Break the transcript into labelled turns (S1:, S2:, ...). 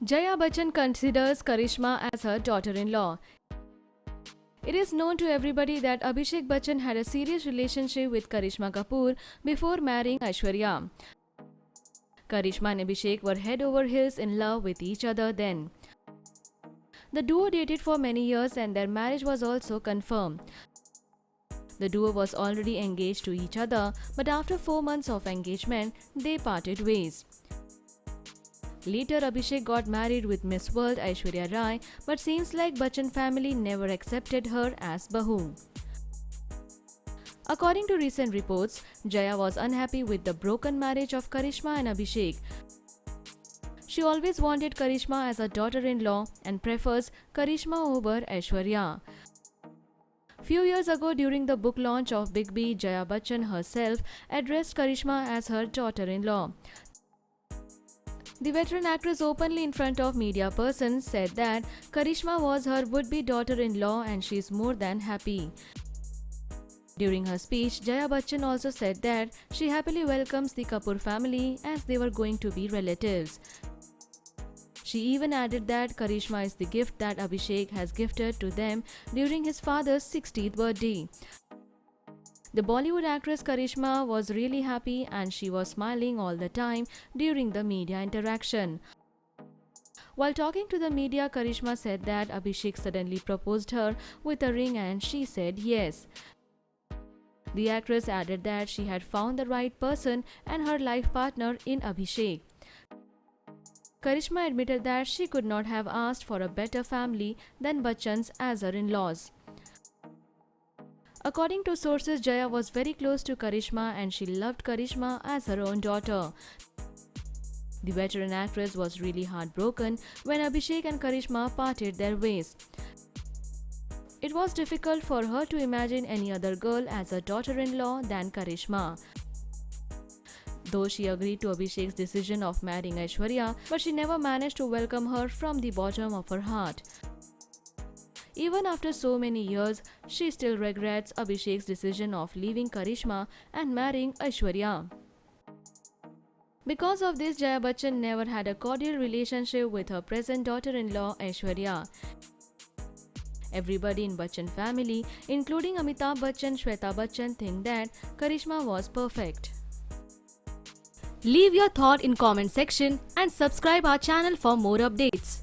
S1: Jaya Bachchan considers Karishma as her daughter-in-law. It is known to everybody that Abhishek Bachchan had a serious relationship with Karishma Kapoor before marrying Aishwarya. Karishma and Abhishek were head over heels in love with each other then. The duo dated for many years and their marriage was also confirmed. The duo was already engaged to each other, but after 4 months of engagement, they parted ways. Later, Abhishek got married with Miss World Aishwarya Rai, but seems like Bachchan family never accepted her as Bahu. According to recent reports, Jaya was unhappy with the broken marriage of Karishma and Abhishek. She always wanted Karishma as a daughter-in-law and prefers Karishma over Aishwarya. Few years ago, during the book launch of Big B, Jaya Bachchan herself addressed Karishma as her daughter-in-law. The veteran actress openly in front of media persons said that Karishma was her would-be daughter-in-law and she is more than happy. During her speech, Jaya Bachchan also said that she happily welcomes the Kapoor family as they were going to be relatives. She even added that Karishma is the gift that Abhishek has gifted to them during his father's 60th birthday. The Bollywood actress Karishma was really happy and she was smiling all the time during the media interaction. While talking to the media, Karishma said that Abhishek suddenly proposed her with a ring and she said yes. The actress added that she had found the right person and her life partner in Abhishek. Karishma admitted that she could not have asked for a better family than Bachchans as her in-laws. According to sources, Jaya was very close to Karishma and she loved Karishma as her own daughter. The veteran actress was really heartbroken when Abhishek and Karishma parted their ways. It was difficult for her to imagine any other girl as a daughter-in-law than Karishma. Though she agreed to Abhishek's decision of marrying Aishwarya, but she never managed to welcome her from the bottom of her heart. Even after so many years, she still regrets Abhishek's decision of leaving Karishma and marrying Aishwarya. Because of this, Jaya Bachchan never had a cordial relationship with her present daughter-in-law Aishwarya. Everybody in Bachchan family, including Amitabh Bachchan, Shweta Bachchan, think that Karishma was perfect. Leave your thought in comment section and subscribe our channel for more updates.